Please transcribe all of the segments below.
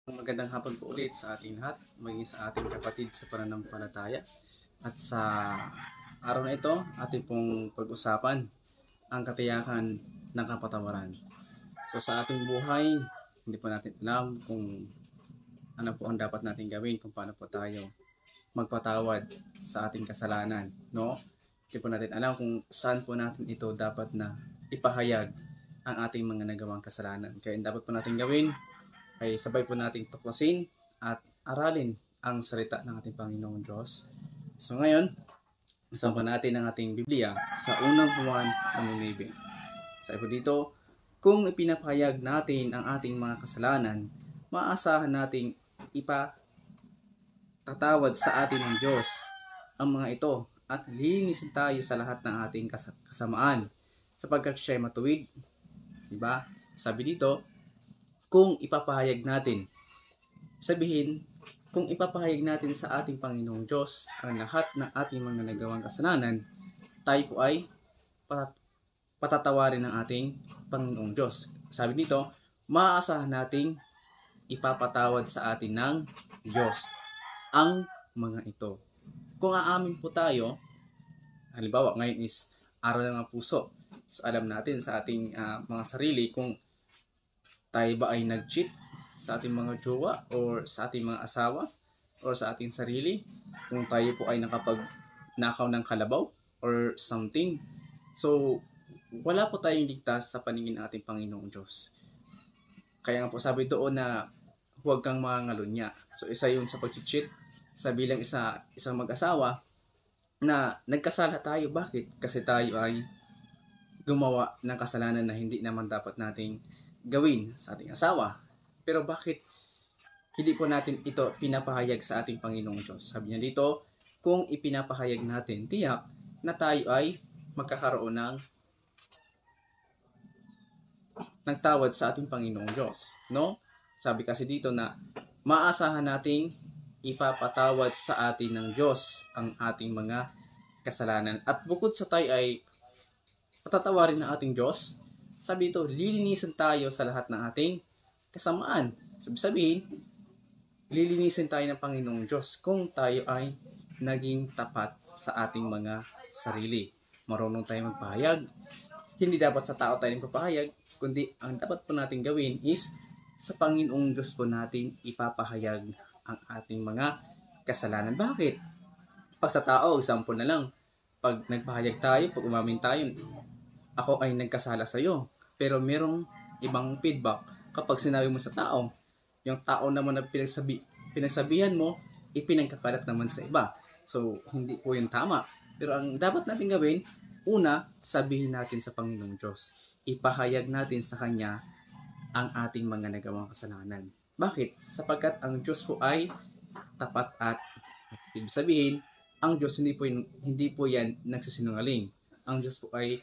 Magandang hapon po ulit sa ating lahat, maging sa ating kapatid sa pananampalataya. At sa araw na ito, ating pong pag-usapan ang katiyakan ng kapatawaran. So sa ating buhay, hindi po natin alam kung ano po ang dapat natin gawin, kung paano po tayo magpatawad sa ating kasalanan, no? Hindi po natin alam kung saan po natin ito dapat na ipahayag ang ating mga nagawang kasalanan. Kaya dapat po natin gawin ay sabay po nating tuklasin at aralin ang salita ng ating Panginoong Diyos. So ngayon, usapan natin ang ating Biblia sa unang Juan 9. Sabi po dito, kung ipinapahayag natin ang ating mga kasalanan, maaasahan nating ipatatawad sa atin ng Diyos ang mga ito at lilinisin tayo sa lahat ng ating kasamaan sapagkat siya ay matuwid. Diba? Sabi dito, kung ipapahayag natin. Sabihin, kung ipapahayag natin sa ating Panginoong Diyos ang lahat ng ating mga nagawang kasalanan, tayo po ay patatawarin ng ating Panginoong Diyos. Sabi dito, maaasahan nating ipapatawad sa atin ng Diyos ang mga ito. Kung aamin po tayo, halimbawa ngayon is araw ng puso, so alam natin sa ating mga sarili kung tayo ba ay nag-cheat sa ating mga jowa or sa ating mga asawa or sa ating sarili, kung tayo po ay nakapagnakaw ng kalabaw or something. So, wala po tayong ligtas sa paningin ng ating Panginoong Diyos. Kaya nga po sabi doon na huwag kang mangalunya. So, isa yun sa pag-cheat sa bilang isang mag-asawa na nagkasala tayo. Bakit? Kasi tayo ay gumawa ng kasalanan na hindi naman dapat nating gawin sa ating asawa. Pero bakit hindi po natin ito pinapahayag sa ating Panginoong Diyos? Sabi niya dito, kung ipinapahayag natin, tiyak na tayo ay magkakaroon ng tawad sa ating Panginoong Diyos. No? Sabi kasi dito na maasahan nating ipapatawad sa atin ng Diyos ang ating mga kasalanan. At bukod sa tayo ay patatawarin ng ating Diyos, sabi ito, lilinisin tayo sa lahat ng ating kasamaan. Sabihin, lilinisin tayo ng Panginoong Diyos kung tayo ay naging tapat sa ating mga sarili. Marunong tayo magpahayag. Hindi dapat sa tao tayo magpapahayag, kundi ang dapat po natin gawin is sa Panginoong Diyos po natin ipapahayag ang ating mga kasalanan. Bakit? Pag sa tao, example na lang, pag nagpahayag tayo, pag umamin tayo, ako ay nagkasala sa iyo. Pero merong ibang feedback kapag sinabi mo sa tao. Yung tao naman na pinagsabihan mo, ipinagkakalat naman sa iba. So, hindi po yung tama. Pero ang dapat natin gawin, una, sabihin natin sa Panginoong Diyos. Ipahayag natin sa Kanya ang ating mga nagawang kasalanan. Bakit? Sapagkat ang Diyos po ay tapat at ibig sabihin, ang Diyos hindi po yan nagsisinungaling. Ang Diyos po ay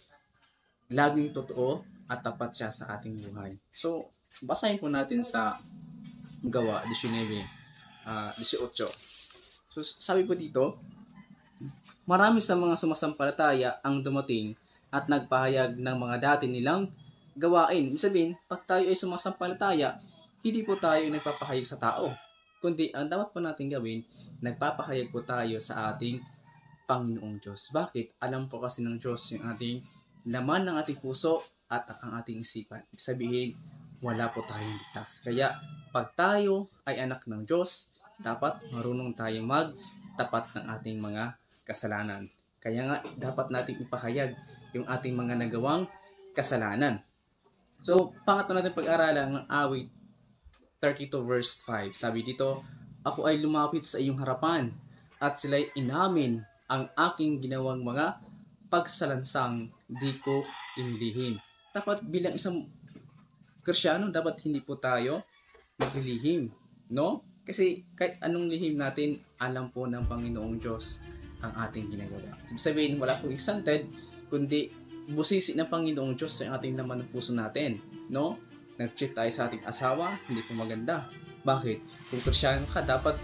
laging totoo at tapat siya sa ating buhay. So, basahin po natin sa Gawa 19:18. So, sabi po dito, marami sa mga sumasampalataya ang dumating at nagpahayag ng mga dati nilang gawain. Ibig sabihin, pag tayo ay sumasampalataya, hindi po tayo nagpapahayag sa tao. Kundi, ang dapat po natin gawin, nagpapahayag po tayo sa ating Panginoong Diyos. Bakit? Alam po kasi ng Diyos yung ating laman ng ating puso at ang ating isipan. Ibig sabihin, wala po tayong ligtas. Kaya, pag tayo ay anak ng Diyos, dapat marunong tayo magtapat ng ating mga kasalanan. Kaya nga, dapat natin ipahayag yung ating mga nagawang kasalanan. So, pangatlo natin pag-aralan ng awit 32 verse 5. Sabi dito, ako ay lumapit sa iyong harapan at sila'y inamin ang aking ginawang mga pagsalansang di ko inilihim. Dapat bilang isang Kristiyano, dapat hindi po tayo maglilihim. No? Kasi kahit anong lihim natin, alam po ng Panginoong Diyos ang ating ginagawa. Sabihin, wala po exalted, kundi busisi ng Panginoong Diyos sa ating laman ng puso natin. No? Nag-cheat tayo sa ating asawa, hindi po maganda. Bakit? Kung Kristiyano ka, dapat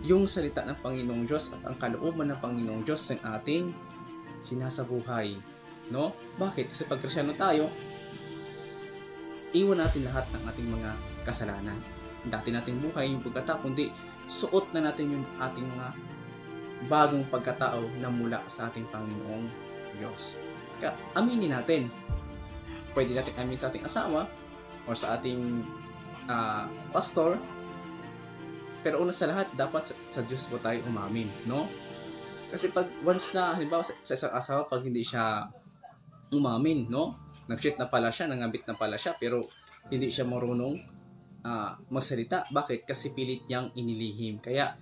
yung salita ng Panginoong Diyos at ang kalooban ng Panginoong Diyos ang ating sinasabuhay. No? Bakit? Kasi pag Kristiyano tayo, iwan natin lahat ng ating mga kasalanan. dati nating buhay, yung pagkatao, kundi suot na natin yung ating mga bagong pagkatao na mula sa ating Panginoong Diyos. Kaya aminin natin. Pwede natin amin sa ating asawa o sa ating pastor. Pero una sa lahat, dapat sa Diyos po tayo umamin, no? Kasi pag once na, halimbawa sa isang asawa, pag hindi siya umamin, no? Nag-cheat na pala siya, nangabit na pala siya, pero hindi siya marunong magsalita. Bakit? Kasi pilit niyang inilihim. Kaya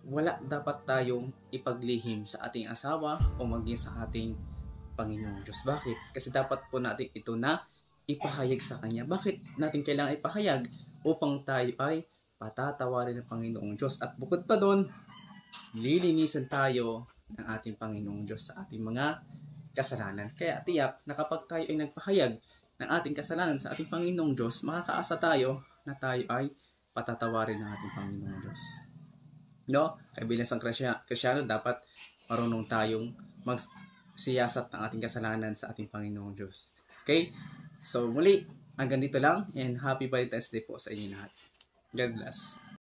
wala dapat tayong ipaglihim sa ating asawa o maging sa ating Panginoong Diyos. Bakit? Kasi dapat po natin ito na ipahayag sa Kanya. Bakit natin kailangan ipahayag? Upang tayo ay patatawarin ng Panginoong Diyos. At bukod pa doon, lilinisan tayo ng ating Panginoong Diyos sa ating mga kasalanan. Kaya tiyak na kapag tayo ay nagpahayag ng ating kasalanan sa ating Panginoong Diyos, makakaasa tayo na tayo ay patatawarin ng ating Panginoong Diyos. No? Kaya bilang isang Kristyano, dapat marunong tayong magsiyasat ng ating kasalanan sa ating Panginoong Diyos. Okay? So muli, hanggang dito lang, and happy Valentine's Day po sa inyo lahat. God bless.